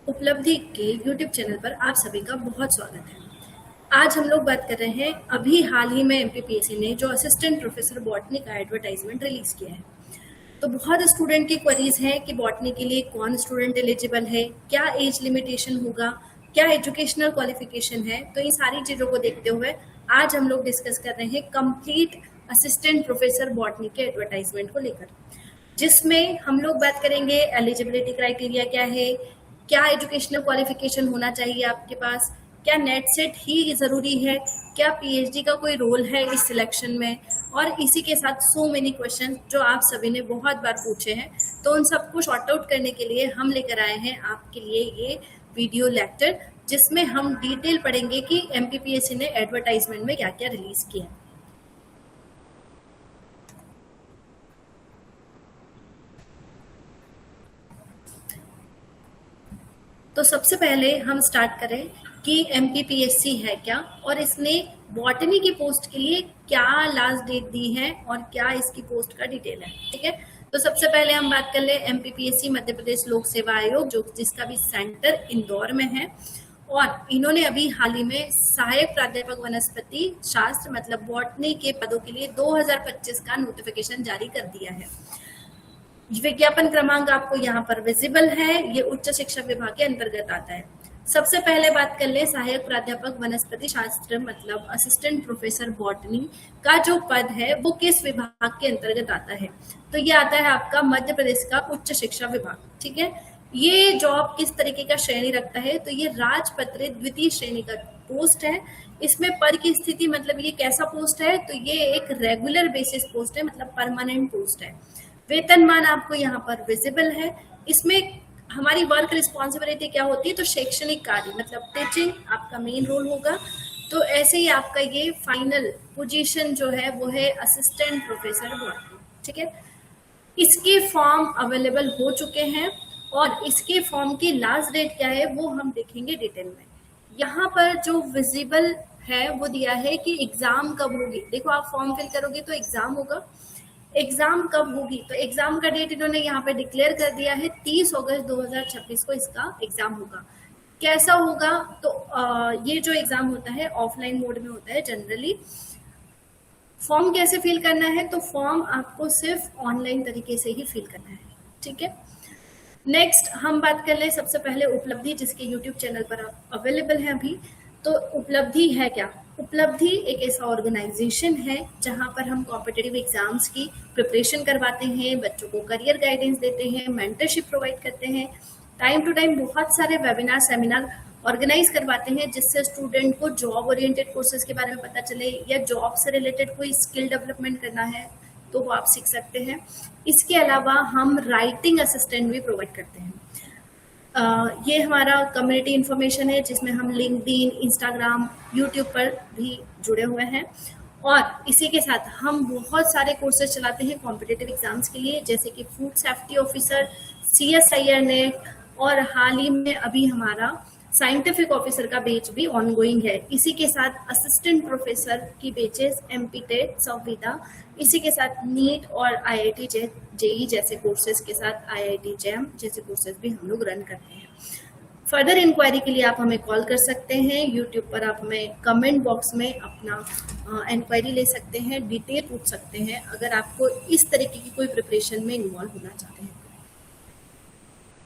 उपलब्धि के YouTube channel पर आप सभी का बहुत स्वागत है। आज हम लोग बात कर रहे हैं अभी हाल ही में एमपीपीएससी ने जो असिस्टेंट प्रोफेसर बॉटनी का एडवर्टाइजमेंट रिलीज किया है। तो बहुत स्टूडेंट की क्वेरीज हैं कि बॉटनी के लिए कौन स्टूडेंट एलिजिबल है, क्या एज लिमिटेशन होगा, क्या एजुकेशनल क्वालिफिकेशन है। तो इन सारी चीज़ों को देखते हुए आज हम लोग डिस्कस कर रहे हैं कंप्लीट असिस्टेंट प्रोफेसर बॉटनी के एडवर्टाइजमेंट को लेकर, जिसमें हम लोग बात करेंगे एलिजिबिलिटी क्राइटेरिया क्या है, क्या एजुकेशनल क्वालिफिकेशन होना चाहिए आपके पास, क्या नेट सेट ही ज़रूरी है, क्या पीएचडी का कोई रोल है इस सिलेक्शन में, और इसी के साथ सो मेनी क्वेश्चन जो आप सभी ने बहुत बार पूछे हैं। तो उन सबको शॉर्ट आउट करने के लिए हम लेकर आए हैं आपके लिए ये वीडियो लेक्चर, जिसमें हम डिटेल पढ़ेंगे कि एमपीपीएससी ने एडवर्टाइजमेंट में क्या क्या रिलीज किया है। तो सबसे पहले हम स्टार्ट करें कि एमपीपीएससी है क्या और इसने बॉटनी की पोस्ट के लिए क्या लास्ट डेट दी है और क्या इसकी पोस्ट का डिटेल है। ठीक है, तो सबसे पहले हम बात कर ले एमपीपीएससी मध्य प्रदेश लोक सेवा आयोग, जो जिसका भी सेंटर इंदौर में है, और इन्होंने अभी हाल ही में सहायक प्राध्यापक वनस्पति शास्त्र मतलब बॉटनी के पदों के लिए 2025 का नोटिफिकेशन जारी कर दिया है। विज्ञापन क्रमांक आपको यहाँ पर विजिबल है, ये उच्च शिक्षा विभाग के अंतर्गत आता है। सबसे पहले बात कर ले सहायक प्राध्यापक वनस्पति शास्त्र मतलब असिस्टेंट प्रोफेसर बॉटनी का जो पद है वो किस विभाग के अंतर्गत आता है। तो ये आता है आपका मध्य प्रदेश का उच्च शिक्षा विभाग। ठीक है, ये जॉब किस तरीके का श्रेणी रखता है, तो ये राजपत्रित द्वितीय श्रेणी का पोस्ट है। इसमें पद की स्थिति मतलब ये कैसा पोस्ट है, तो ये एक रेगुलर बेसिस पोस्ट है, मतलब परमानेंट पोस्ट है। वेतनमान आपको यहाँ पर विजिबल है। इसमें हमारी वर्क रिस्पॉन्सिबिलिटी क्या होती है, तो शैक्षणिक कार्य मतलब टीचिंग आपका मेन रोल होगा। तो ऐसे ही आपका ये फाइनल पोजीशन जो है वो है असिस्टेंट प्रोफेसर बॉटनी। ठीक है, इसके फॉर्म अवेलेबल हो चुके हैं और इसके फॉर्म की लास्ट डेट क्या है वो हम देखेंगे डिटेल में। यहाँ पर जो विजिबल है वो दिया है कि एग्जाम कब होगी। देखो, आप फॉर्म फिल करोगे तो एग्जाम होगा। एग्जाम कब होगी, तो एग्जाम का डेट इन्होंने यहाँ पे डिक्लेयर कर दिया है 30 अगस्त 2026 को इसका एग्जाम होगा। कैसा होगा, तो ये जो एग्जाम होता है ऑफलाइन मोड में होता है जनरली। फॉर्म कैसे फिल करना है, तो फॉर्म आपको सिर्फ ऑनलाइन तरीके से ही फिल करना है। ठीक है, नेक्स्ट हम बात कर ले सबसे पहले उपलब्धि, जिसके यूट्यूब चैनल पर आप अवेलेबल है अभी। तो उपलब्धि है क्या, उपलब्धि एक ऐसा ऑर्गेनाइजेशन है जहां पर हम कॉम्पिटिटिव एग्जाम्स की प्रिपरेशन करवाते हैं, बच्चों को करियर गाइडेंस देते हैं, मेंटरशिप प्रोवाइड करते हैं, टाइम टू टाइम बहुत सारे वेबिनार सेमिनार ऑर्गेनाइज करवाते हैं, जिससे स्टूडेंट को जॉब ओरिएंटेड कोर्सेज के बारे में पता चले या जॉब से रिलेटेड कोई स्किल डेवलपमेंट करना है तो वो आप सीख सकते हैं। इसके अलावा हम राइटिंग असिस्टेंट भी प्रोवाइड करते हैं। ये हमारा कम्युनिटी इन्फॉर्मेशन है, जिसमें हम लिंक्डइन, इंस्टाग्राम, यूट्यूब पर भी जुड़े हुए हैं। और इसी के साथ हम बहुत सारे कोर्सेज चलाते हैं कॉम्पिटिटिव एग्जाम्स के लिए, जैसे कि food safety officer, CSIR net, और हाल ही में अभी हमारा साइंटिफिक ऑफिसर का बैच भी ऑनगोइंग है। इसी के साथ असिस्टेंट प्रोफेसर की बैचेस, MPTET, संविदा, इसी के साथ नीट और IIT JEE जैसे कोर्सेज के साथ IIT JAM जैसे कोर्सेज भी हम लोग रन करते हैं। फर्दर इंक्वायरी के लिए आप हमें कॉल कर सकते हैं, यूट्यूब पर आप हमें कमेंट बॉक्स में अपना इंक्वायरी ले सकते हैं, डिटेल पूछ सकते हैं अगर आपको इस तरीके की कोई प्रिपरेशन में इन्वॉल्व होना चाहते हैं।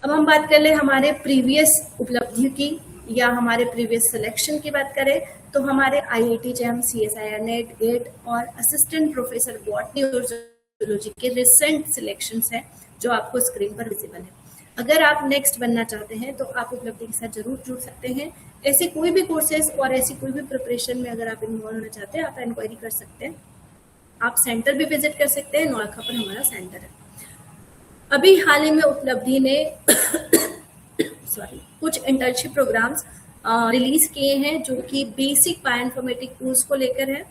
अब हम बात कर ले हमारे प्रीवियस उपलब्धि की या हमारे प्रीवियस सिलेक्शन की बात करें, तो हमारे IIT JAM, CSIR net, gate और असिस्टेंट प्रोफेसर बॉटनी और जूलॉजी के रिसेंट सिलेक्शंस हैं जो आपको स्क्रीन पर विजिबल है। अगर आप नेक्स्ट बनना चाहते हैं तो आप उपलब्धि के साथ जरूर जुड़ सकते हैं। ऐसे कोई भी कोर्सेज और ऐसी कोई भी प्रिपरेशन में अगर आप इन्वॉल्व होना चाहते हैं, आप इंक्वायरी कर सकते हैं। आप सेंटर भी विजिट कर सकते हैं, नौलखा पर हमारा सेंटर है। अभी हाल ही में उपलब्धि ने कुछ इंटर्नशिप प्रोग्राम्स रिलीज किए हैं जो कि बेसिक बायोइन्फॉर्मेटिक टूल्स को लेकर है,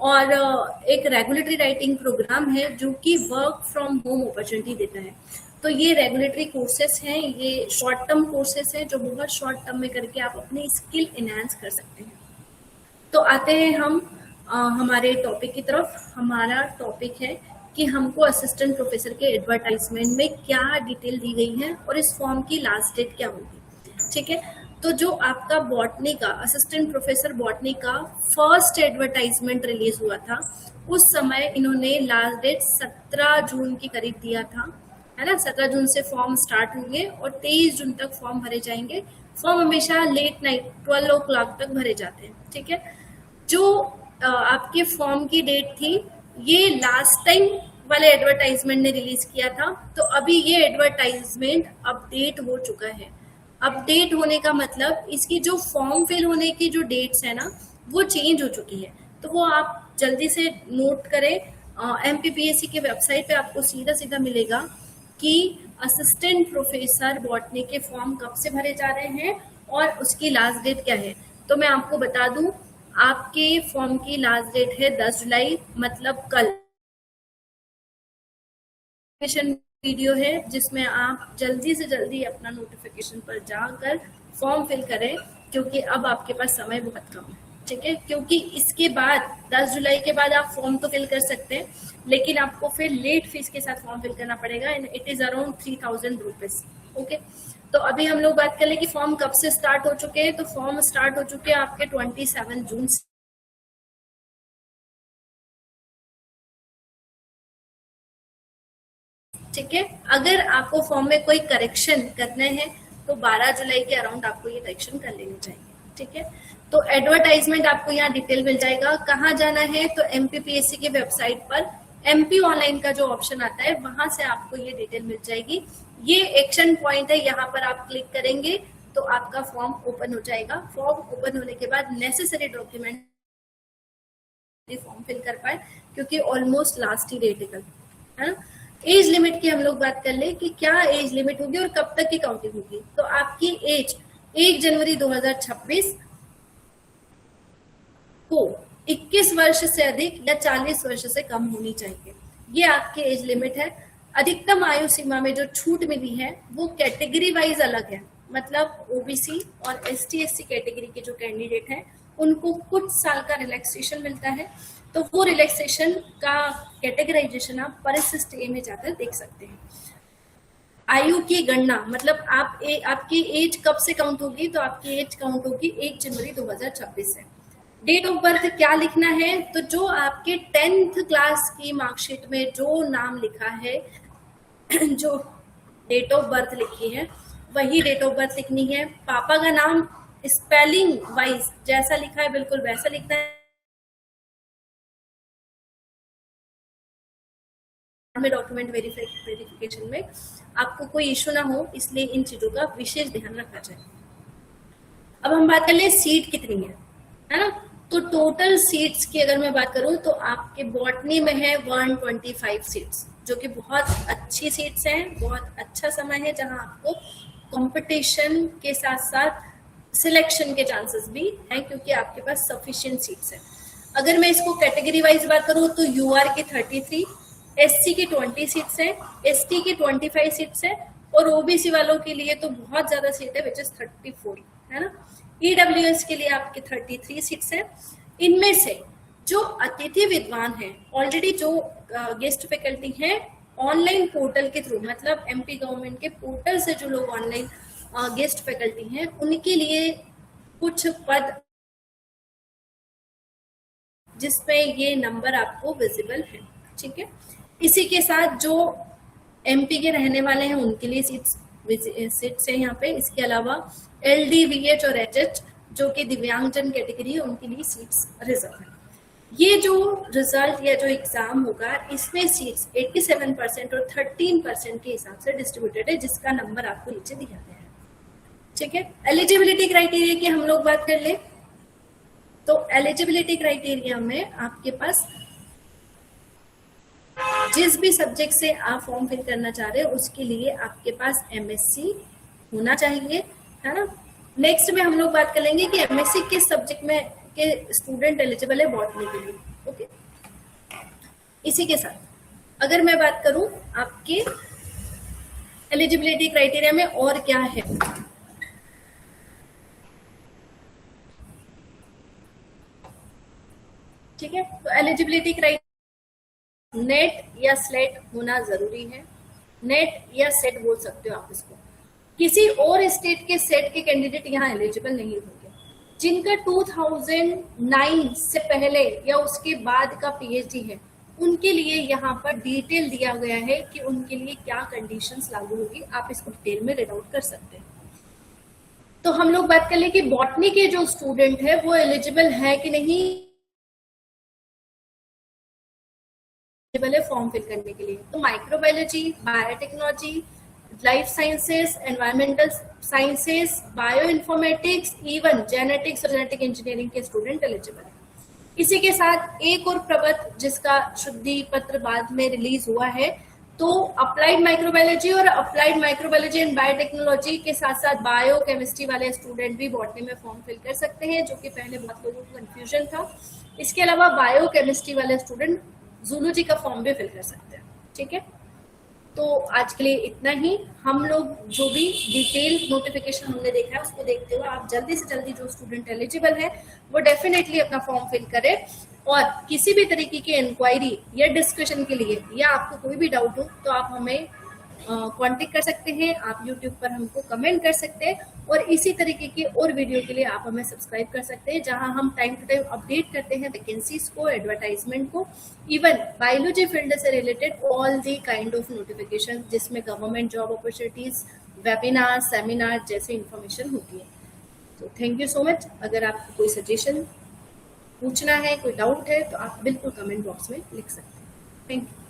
और एक रेगुलेटरी राइटिंग प्रोग्राम है जो कि वर्क फ्रॉम होम अपॉर्चुनिटी देता है। तो ये रेगुलेटरी कोर्सेस हैं, ये शॉर्ट टर्म कोर्सेस हैं जो बहुत शॉर्ट टर्म में करके आप अपनी स्किल एनहांस कर सकते हैं। तो आते हैं हम हमारे टॉपिक की तरफ। हमारा टॉपिक है कि हमको असिस्टेंट प्रोफेसर के एडवर्टाइजमेंट में क्या डिटेल दी गई है और इस फॉर्म की लास्ट डेट क्या होगी। ठीक है। तो जो आपका बॉटनी का असिस्टेंट प्रोफेसर बॉटनी का फर्स्ट एडवर्टाइजमेंट रिलीज हुआ था, उस समय इन्होंने लास्ट डेट 17 जून के करीब दिया था, है ना। 17 जून से फॉर्म स्टार्ट होंगे और 23 जून तक फॉर्म भरे जाएंगे। फॉर्म हमेशा लेट नाइट 12 o'clock तक भरे जाते हैं, ठीक है। जो आपके फॉर्म की डेट थी, ये लास्ट टाइम वाले एडवर्टाइजमेंट ने रिलीज किया था, तो अभी ये एडवर्टाइजमेंट अपडेट हो चुका है। अपडेट होने का मतलब इसकी जो फॉर्म फिल होने की जो डेट्स है ना, वो चेंज हो चुकी है। तो वो आप जल्दी से नोट करें। एमपीपीएससी के वेबसाइट पे आपको सीधा सीधा मिलेगा कि असिस्टेंट प्रोफेसर बॉटनी के फॉर्म कब से भरे जा रहे हैं और उसकी लास्ट डेट क्या है। तो मैं आपको बता दूं, आपके फॉर्म की लास्ट डेट है 10 जुलाई, मतलब कल। वीडियो है जिसमें आप जल्दी से जल्दी अपना नोटिफिकेशन पर जाकर फॉर्म फिल करें, क्योंकि अब आपके पास समय बहुत कम है, ठीक है। क्योंकि इसके बाद 10 जुलाई के बाद आप फॉर्म तो फिल कर सकते हैं, लेकिन आपको फिर लेट फीस के साथ फॉर्म फिल करना पड़ेगा, and it is around 3000 rupees. Okay, तो अभी हम लोग बात कर ले कि फॉर्म कब से स्टार्ट हो चुके हैं। तो फॉर्म स्टार्ट हो चुके हैं आपके 27 जून से, ठीक है। अगर आपको फॉर्म में कोई करेक्शन करने हैं तो 12 जुलाई के अराउंड आपको ये करेक्शन कर लेनी चाहिए, ठीक है। तो एडवर्टाइजमेंट आपको यहाँ डिटेल मिल जाएगा। कहाँ जाना है, तो एमपीपीएससी की वेबसाइट पर एमपी ऑनलाइन का जो ऑप्शन आता है, वहां से आपको ये डिटेल मिल जाएगी। ये एक्शन पॉइंट है, यहाँ पर आप क्लिक करेंगे तो आपका फॉर्म ओपन हो जाएगा। फॉर्म ओपन होने के बाद नेसेसरी डॉक्यूमेंट फॉर्म फिल कर पाए, क्योंकि ऑलमोस्ट लास्ट ही डेट है ना। एज लिमिट की हम लोग बात कर ले कि क्या एज लिमिट होगी और कब तक की काउंटिंग होगी। तो आपकी एज 1 जनवरी 2026 को 21 वर्ष से अधिक या 40 वर्ष से कम होनी चाहिए। ये आपकी एज लिमिट है। अधिकतम आयु सीमा में जो छूट मिली है वो कैटेगरी वाइज अलग है, मतलब ओबीसी और एसटी एससी कैटेगरी के जो कैंडिडेट हैं उनको कुछ साल का रिलैक्सेशन मिलता है। तो वो रिलैक्सेशन का कैटेगराइजेशन आप परिशिष्ट ए में जाकर देख सकते हैं। आयु की गणना मतलब आपकी एज कब से काउंट होगी, तो आपकी एज काउंट होगी 1 जनवरी 2026 से। डेट ऑफ बर्थ क्या लिखना है, तो जो आपके 10th क्लास की मार्कशीट में जो नाम लिखा है, जो डेट ऑफ बर्थ लिखी है वही डेट ऑफ बर्थ लिखनी है। पापा का नाम स्पेलिंग वाइज जैसा लिखा है बिल्कुल वैसा लिखना है। में डॉक्यूमेंट वेरिफिकेशन में आपको कोई इशू ना हो, इसलिए इन चीजों का विशेष ध्यान रखा जाए। अब हम बात कर ले सीट कितनी है ना। तो टोटल सीट्स की अगर मैं बात करूं तो आपके बॉटनी में है 125 सीट्स, जो कि बहुत अच्छी सीट्स हैं। बहुत अच्छा समय है जहां आपको कंपटीशन के साथ साथ सिलेक्शन के चांसेस भी हैं, क्योंकि आपके पास सफिशिएंट सीट्स हैं। अगर मैं इसको कैटेगरी वाइज बात करूं तो यूआर की 33, एससी की 20 सीट्स हैं, एसटी की 25 सीट्स हैं, और ओबीसी वालों के लिए तो बहुत ज्यादा सीट है, विच इज 34, है ना। ईडब्ल्यूएस के लिए आपके 33 सीट्स हैं। इनमें से जो अतिथि विद्वान हैं, ऑलरेडी जो गेस्ट फैकल्टी हैं ऑनलाइन पोर्टल के थ्रू, मतलब एमपी गवर्नमेंट के पोर्टल से जो लोग ऑनलाइन गेस्ट फैकल्टी हैं, उनके लिए कुछ पद जिसमें ये नंबर आपको विजिबल है, ठीक है। इसी के साथ जो एमपी के रहने वाले हैं उनके लिए सीट्स है यहाँ पे। इसके अलावा एलडी, वीएच और एचएच जो कि दिव्यांगजन कैटेगरी है उनके लिए सीट्स रिजर्व है। ये जो रिजल्ट या जो एग्जाम होगा इसमें सीट्स 87% और 13% के हिसाब से डिस्ट्रीब्यूटेड है, जिसका नंबर आपको नीचे दिया गया है, ठीक है। एलिजिबिलिटी क्राइटेरिया की हम लोग बात कर ले तो एलिजिबिलिटी क्राइटेरिया में आपके पास जिस भी सब्जेक्ट से आप फॉर्म फिल करना चाह रहे हैं उसके लिए आपके पास एमएससी होना चाहिए, है ना। नेक्स्ट में हम लोग बात कर लेंगे कि एमएससी किस सब्जेक्ट में के स्टूडेंट एलिजिबल है बॉटनी के लिए, ओके। इसी के साथ अगर मैं बात करूं आपके एलिजिबिलिटी क्राइटेरिया में और क्या है, ठीक है। तो एलिजिबिलिटी क्राइटेरिया नेट या स्लेट होना जरूरी है। नेट या सेट बोल सकते हो आप इसको। किसी और स्टेट के सेट के कैंडिडेट यहाँ एलिजिबल नहीं होंगे। जिनका 2009 से पहले या उसके बाद का पीएचडी है उनके लिए यहाँ पर डिटेल दिया गया है कि उनके लिए क्या कंडीशंस लागू होगी। आप इसको डिटेल में रीड आउट कर सकते हैं। तो हम लोग बात कर ले कि बॉटनी के जो स्टूडेंट है वो एलिजिबल है कि नहीं एलिजिबल है फॉर्म फिल करने के लिए। तो microbiology, biotechnology, life sciences, environmental sciences, bio informatics, even genetics और जेनेटिक इंजीनियरिंग के स्टूडेंट एलिजिबल है। इसी के साथ एक और प्रपत्र जिसका शुद्धि पत्र बाद में रिलीज हुआ है, तो अप्लाइड माइक्रोबायोलॉजी और अप्लाइड माइक्रोबायोलॉजी एंड बायोटेक्नोलॉजी के साथ साथ बायो केमिस्ट्री वाले स्टूडेंट भी बॉटनी में फॉर्म फिल कर सकते हैं, जो कि पहले बहुत लोगों को कंफ्यूजन था। इसके अलावा बायो केमिस्ट्री वाले स्टूडेंट जूलॉजी का फॉर्म भी फिल कर सकते हैं। ठीक है, तो आज के लिए इतना ही। हम लोग जो भी डिटेल नोटिफिकेशन हमने देखा है उसको देखते हुए आप जल्दी से जल्दी जो स्टूडेंट एलिजिबल है वो डेफिनेटली अपना फॉर्म फिल करें। और किसी भी तरीके की इंक्वायरी या डिस्कशन के लिए या आपको कोई भी डाउट हो तो आप हमें कांटेक्ट कर सकते हैं। आप यूट्यूब पर हमको कमेंट कर सकते हैं और इसी तरीके के और वीडियो के लिए आप हमें सब्सक्राइब कर सकते हैं, जहां हम टाइम टू टाइम अपडेट करते हैं वैकेंसीज को, एडवर्टाइजमेंट को, इवन बायोलॉजी फील्ड से related all the kind of notification जिसमें government job opportunities, webinar, seminar जैसे इंफॉर्मेशन होती है। तो थैंक यू सो मच। अगर आपको कोई सजेशन पूछना है, कोई डाउट है तो आप बिल्कुल कमेंट बॉक्स में लिख सकते हैं। Thank you.